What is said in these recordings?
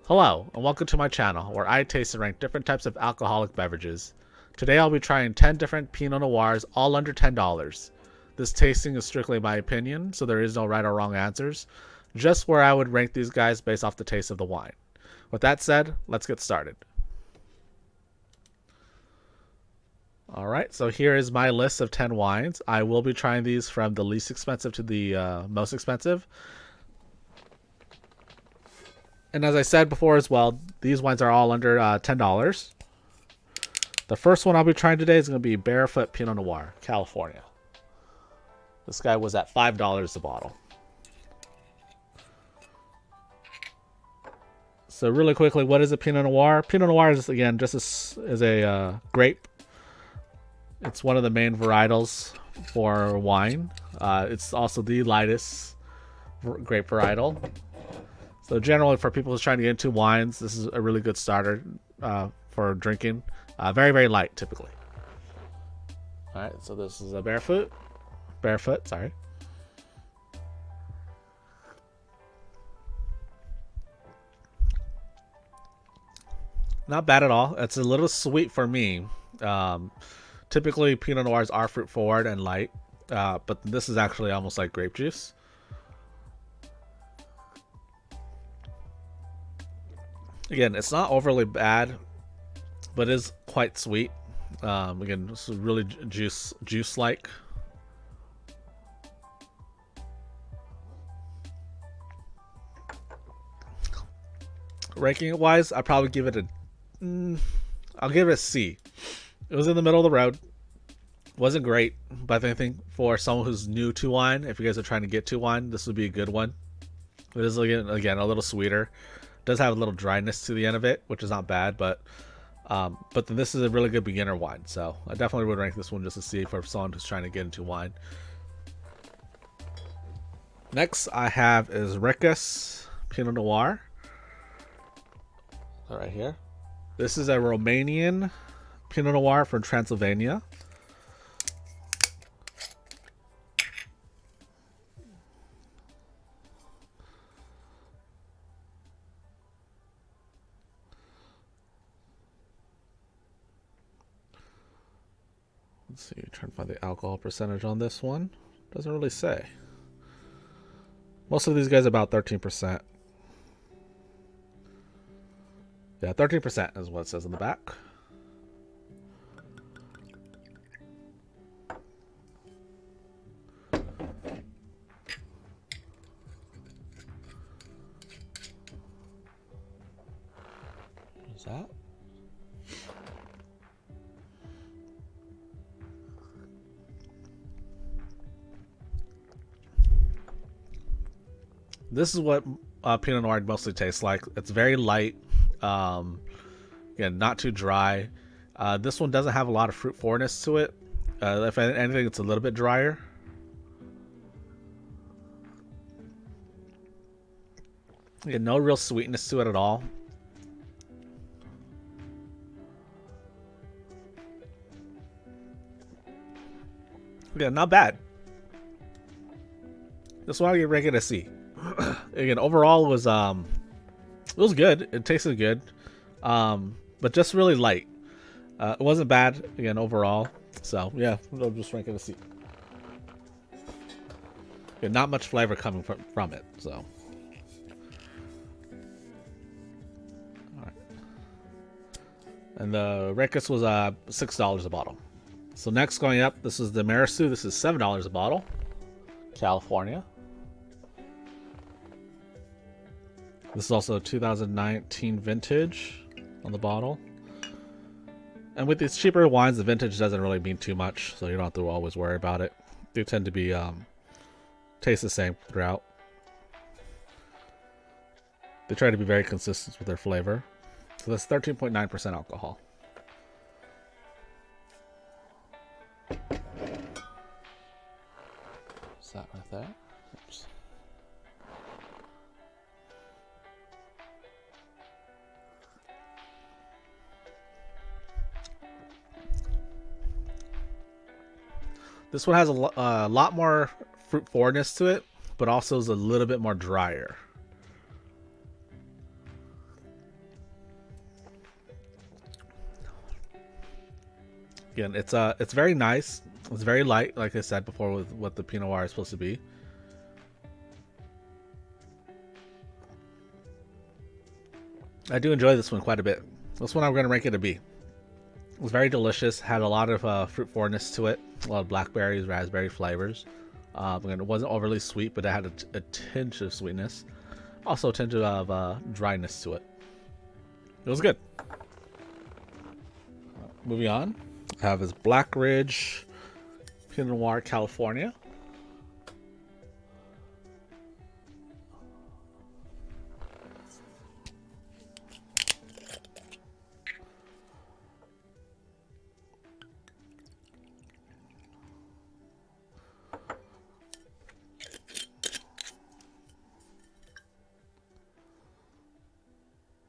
Hello, and welcome to my channel, where I taste and rank different types of alcoholic beverages. Today I'll be trying 10 different Pinot Noirs, all under $10. This tasting is strictly my opinion, so there is no right or wrong answers, just where I would rank these guys based off the taste of the wine. With that said, let's get started. Alright, so here is my list of 10 wines. I will be trying these from the least expensive to the most expensive. And as I said before as well, these wines are all under $10. The first one I'll be trying today is going to be Barefoot Pinot Noir, California. This guy was at $5 a bottle. So really quickly, what is a Pinot Noir? Pinot Noir is, again, just as a grape. It's one of the main varietals for wine. It's also the lightest grape varietal. So generally, for people who's trying to get into wines, this is a really good starter for drinking. Very, very light, typically. All right, so this is a Barefoot, sorry. Not bad at all. It's a little sweet for me. Typically, Pinot Noirs are fruit forward and light, but this is actually almost like grape juice. Again, it's not overly bad, but it is quite sweet. Again, this is really juice-like. Ranking it wise, I'd probably give it I'll give it a C. It was in the middle of the road. Wasn't great, but I think for someone who's new to wine, if you guys are trying to get to wine, this would be a good one. It is again a little sweeter. Does have a little dryness to the end of it, which is not bad, but then this is a really good beginner wine, so I definitely would rank this one just to see for someone who's trying to get into wine. Next I have is Recas Pinot Noir. Right here. This is a Romanian Pinot Noir from Transylvania. Let's see, trying to find the alcohol percentage on this one. Doesn't really say. Most of these guys are about 13%. Yeah, 13% is what it says in the back. What's that? This is what Pinot Noir mostly tastes like. It's very light. Again, not too dry. This one doesn't have a lot of fruit forwardness to it. If anything, it's a little bit drier. Again, no real sweetness to it at all. Yeah, not bad. This one I get rated a C. Again, overall it was good. It tasted good, but just really light. It wasn't bad again overall. So yeah, I'll just rank it a C. Yeah, not much flavor coming from it. So, all right. And the Recas was $6 a bottle. So next going up, this is the Mirassou. This is $7 a bottle, California. This is also a 2019 vintage on the bottle. And with these cheaper wines, the vintage doesn't really mean too much, so you don't have to always worry about it. They tend to be taste the same throughout. They try to be very consistent with their flavor. So that's 13.9% alcohol. Is that right there? Oops. This one has a lot more fruit forwardness to it, but also is a little bit more drier. Again, it's very nice. It's very light, like I said before, with what the Pinot Noir is supposed to be. I do enjoy this one quite a bit. This one I'm going to rank it a B. It was very delicious. Had a lot of fruit forwardness to it. A lot of blackberries, raspberry flavors. And it wasn't overly sweet, but it had a tinge of sweetness. Also a tinge of dryness to it. It was good. Moving on. I have this Black Ridge Pinot Noir California.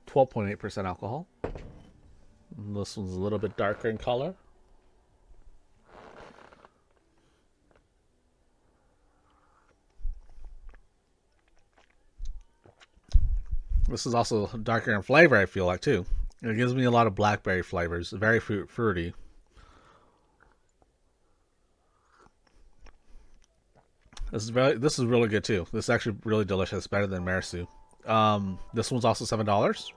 (12.8% alcohol). And this one's a little bit darker in color. This is also darker in flavor, I feel like, too. It gives me a lot of blackberry flavors. Very fruity. This is really good, too. This is actually really delicious. Better than Mirassou. This one's also $7.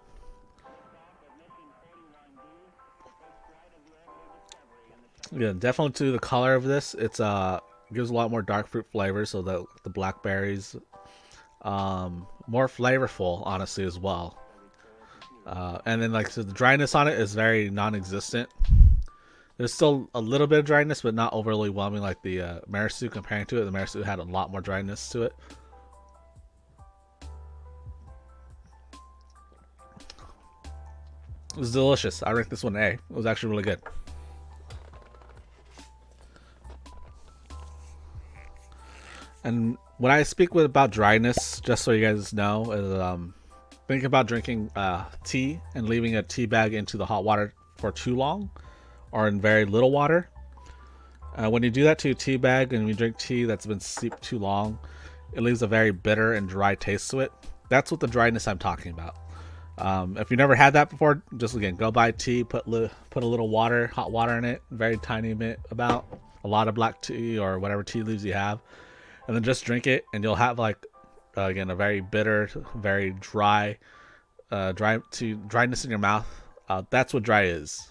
Yeah, definitely to the color of this. It's gives a lot more dark fruit flavors, so that the blackberries more flavorful, honestly, as well. And then so the dryness on it is very non-existent. There's still a little bit of dryness, but not overly whelming like the Mirassou. Comparing to it, the Mirassou had a lot more dryness to it. It was delicious. I rank this one A. It was actually really good. And when I speak about dryness, just so you guys know, is think about drinking tea and leaving a tea bag into the hot water for too long, or in very little water. When you do that to a tea bag and you drink tea that's been steeped too long, it leaves a very bitter and dry taste to it. That's what the dryness I'm talking about. If you never had that before, just again go buy tea, put a little water, hot water in it, very tiny bit, about a lot of black tea or whatever tea leaves you have, and then just drink it, and you'll have again a very bitter, very dryness in your mouth. That's what dry is.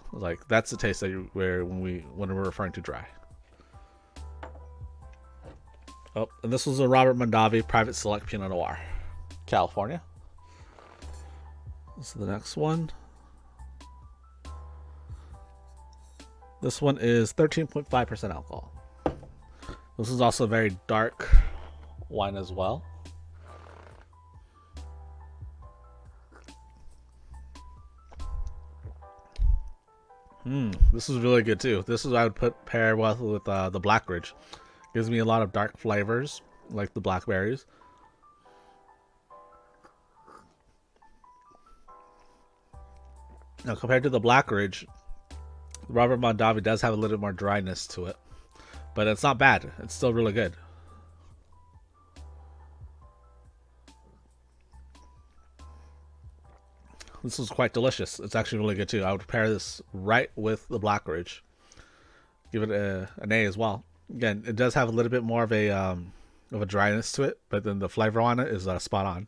That's the taste that when we're referring to dry. Oh, and this was a Robert Mondavi Private Select Pinot Noir, California. This is the next one. This one is 13.5% alcohol. This is also a very dark wine as well. This is really good too. This is what I would pair well with the Black Ridge. Gives me a lot of dark flavors, like the blackberries. Now, compared to the Black Ridge, Robert Mondavi does have a little more dryness to it, but it's not bad. It's still really good. This is quite delicious. It's actually really good too. I would pair this right with the Black Ridge. Give it an A as well. Again, it does have a little bit more of a dryness to it, but then the flavor on it is spot on.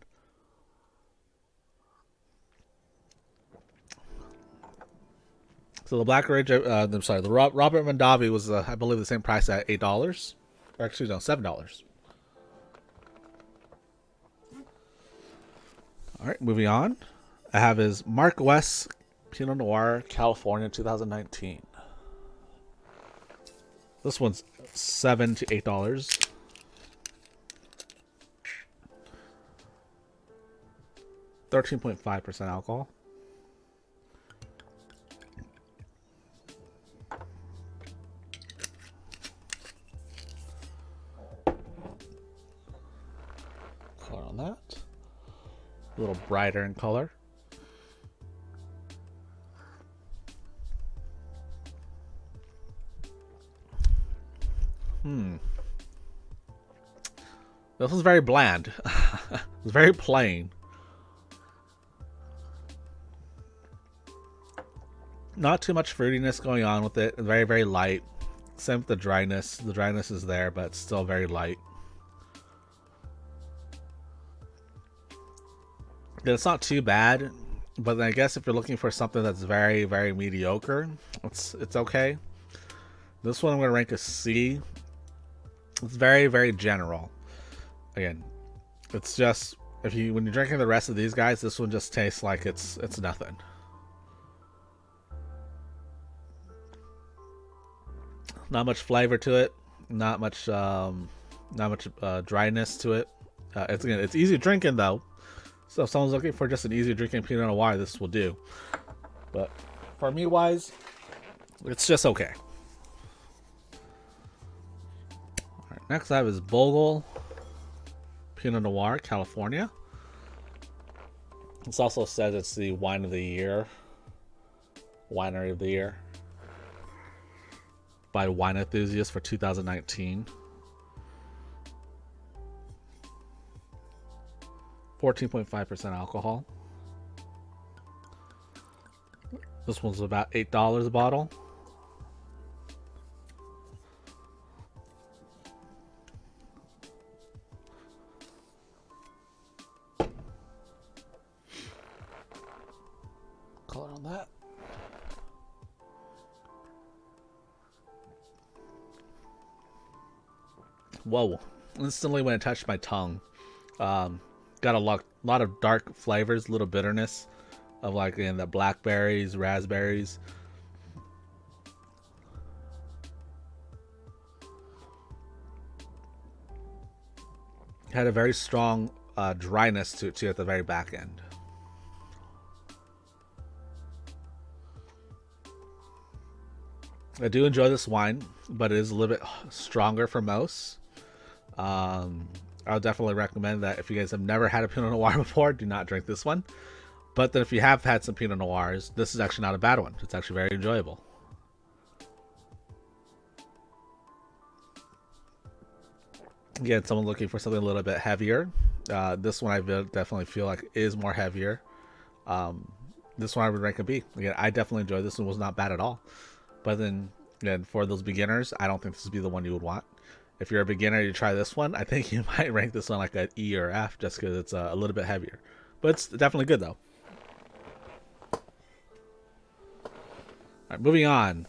So the Black Ridge, I'm sorry, the Robert Mondavi was, I believe, the same price at $8. Or actually, no, $7. All right, moving on. I have his Mark West Pinot Noir California 2019. This one's $7 to $8. (13.5% alcohol). Color on that. A little brighter in color. This was very bland. It was very plain. Not too much fruitiness going on with it. Very, very light. Same with the dryness. The dryness is there, but it's still very light. It's not too bad, but I guess if you're looking for something that's very, very mediocre, it's okay. This one I'm going to rank a C. It's very, very general. Again, it's just when you're drinking the rest of these guys, this one just tastes like it's nothing. Not much flavor to it. Not much dryness to it. It's easy drinking though. So if someone's looking for just an easy drinking Pinot Noir, this will do. But for me wise, it's just okay. Alright, next I have is Bogle Pinot Noir, California. This also says it's the wine of the year. Winery of the year. By Wine Enthusiast for 2019. 14.5% alcohol. This one's about $8 a bottle. Color on that. Whoa. Instantly when it touched my tongue, got a lot of dark flavors, a little bitterness of like in the blackberries, raspberries. Had a very strong dryness to it at the very back end. I do enjoy this wine, but it is a little bit stronger for most. I'll definitely recommend that if you guys have never had a Pinot Noir before, do not drink this one. But then if you have had some Pinot Noirs, this is actually not a bad one. It's actually very enjoyable. Again, someone looking for something a little bit heavier. This one I definitely feel like is more heavier. This one I would rank a B. Again, I definitely enjoyed this one. Was not bad at all. But then, again, for those beginners, I don't think this would be the one you would want. If you're a beginner, you try this one, I think you might rank this one like an E or F just because it's a little bit heavier. But it's definitely good, though. Alright, moving on.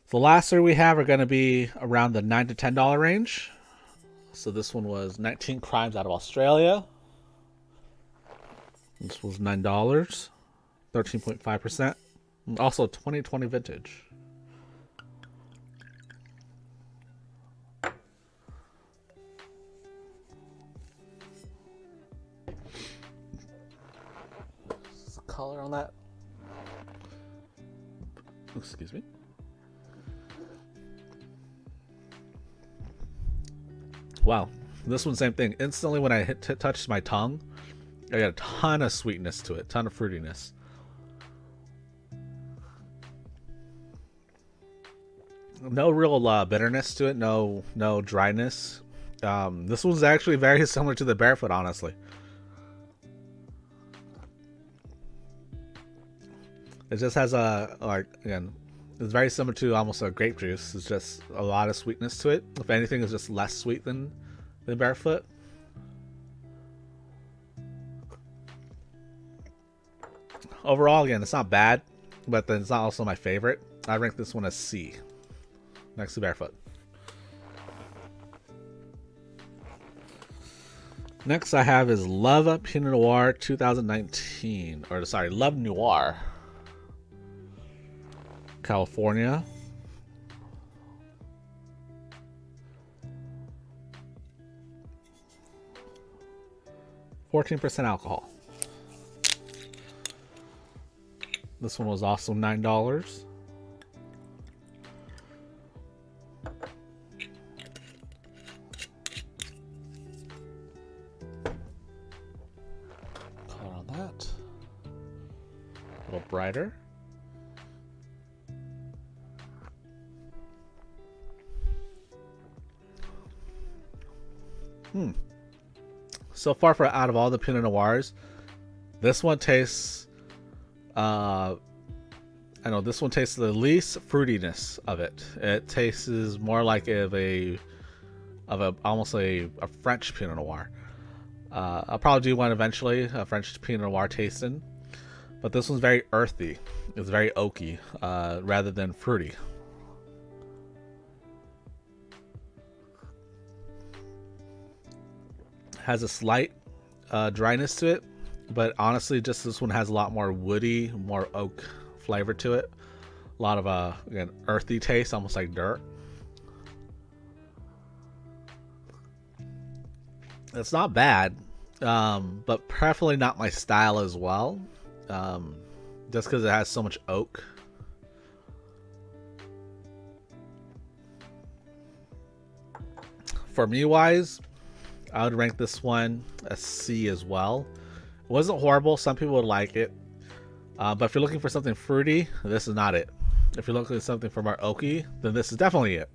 The last three we have are going to be around the $9 to $10 range. So this one was 19 Crimes out of Australia. This was $9, 13.5%. Also 2020 vintage. Color on that. Excuse me. Wow, this one same thing. Instantly when I touched my tongue, I got a ton of sweetness to it, ton of fruitiness. No real bitterness to it, no dryness. This one's actually very similar to the Barefoot, honestly. It just has again, it's very similar to almost a grape juice. It's just a lot of sweetness to it. If anything, it's just less sweet than Barefoot. Overall, again, it's not bad, but then it's not also my favorite. I rank this one as C, next to Barefoot. Next I have is Love Pinot Noir 2019, or sorry, Love Noir, California. %14 alcohol. This one was also $9. Color on that. A little brighter. So far, out of all the Pinot Noirs, this one tastes I know this one tastes the least fruitiness of it. It tastes more like almost a French Pinot Noir. I'll probably do one eventually, a French Pinot Noir tasting. But this one's very earthy. It's very oaky, rather than fruity. Has a slight dryness to it, but honestly, just this one has a lot more woody, more oak flavor to it. A lot of again, earthy taste, almost like dirt. It's not bad, but preferably not my style as well. Just because it has so much oak. For me wise, I would rank this one a C as well. It wasn't horrible. Some people would like it. But if you're looking for something fruity, this is not it. If you're looking for something for more oaky, then this is definitely it.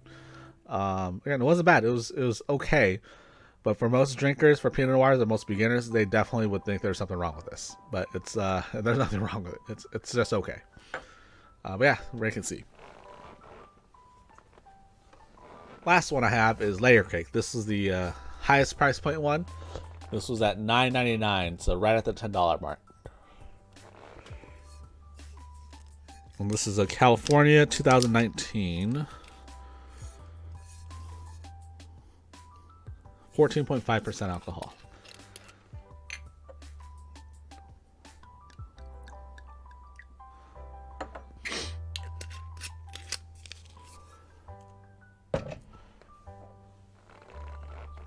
Again, it wasn't bad. It was okay. But for most drinkers, for Pinot Noirs, and most beginners, they definitely would think there's something wrong with this. But it's there's nothing wrong with it. It's just okay. But yeah, rank and C. Last one I have is Layer Cake. This is the highest price point one. This was at $9.99, so right at the $10 mark. And this is a California 2019. 14.5% alcohol.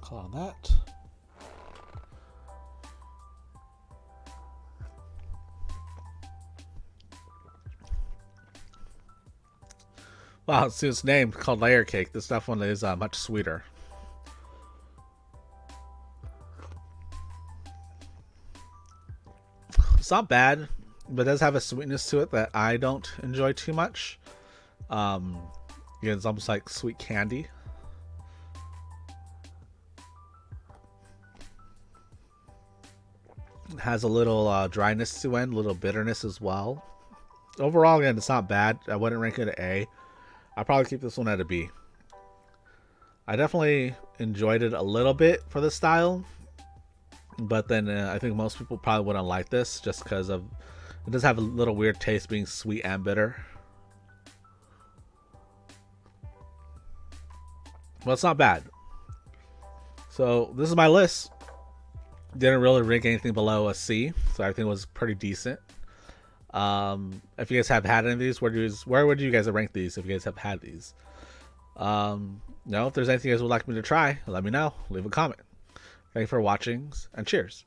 Call on that. Wow, see its name called Layer Cake. This stuff one is much sweeter. It's not bad, but it does have a sweetness to it that I don't enjoy too much. Again, it's almost like sweet candy. It has a little dryness to it, a little bitterness as well. Overall, again, it's not bad. I wouldn't rank it an A. I'd probably keep this one at a B. I definitely enjoyed it a little bit for the style. But then I think most people probably wouldn't like this just because of it does have a little weird taste being sweet and bitter. Well, it's not bad. So this is my list. Didn't really rank anything below a C, so I think it was pretty decent. If you guys have had any of these, where would you guys rank these if you guys have had these? If there's anything you guys would like me to try, let me know. Leave a comment. Thank you for watching, and cheers.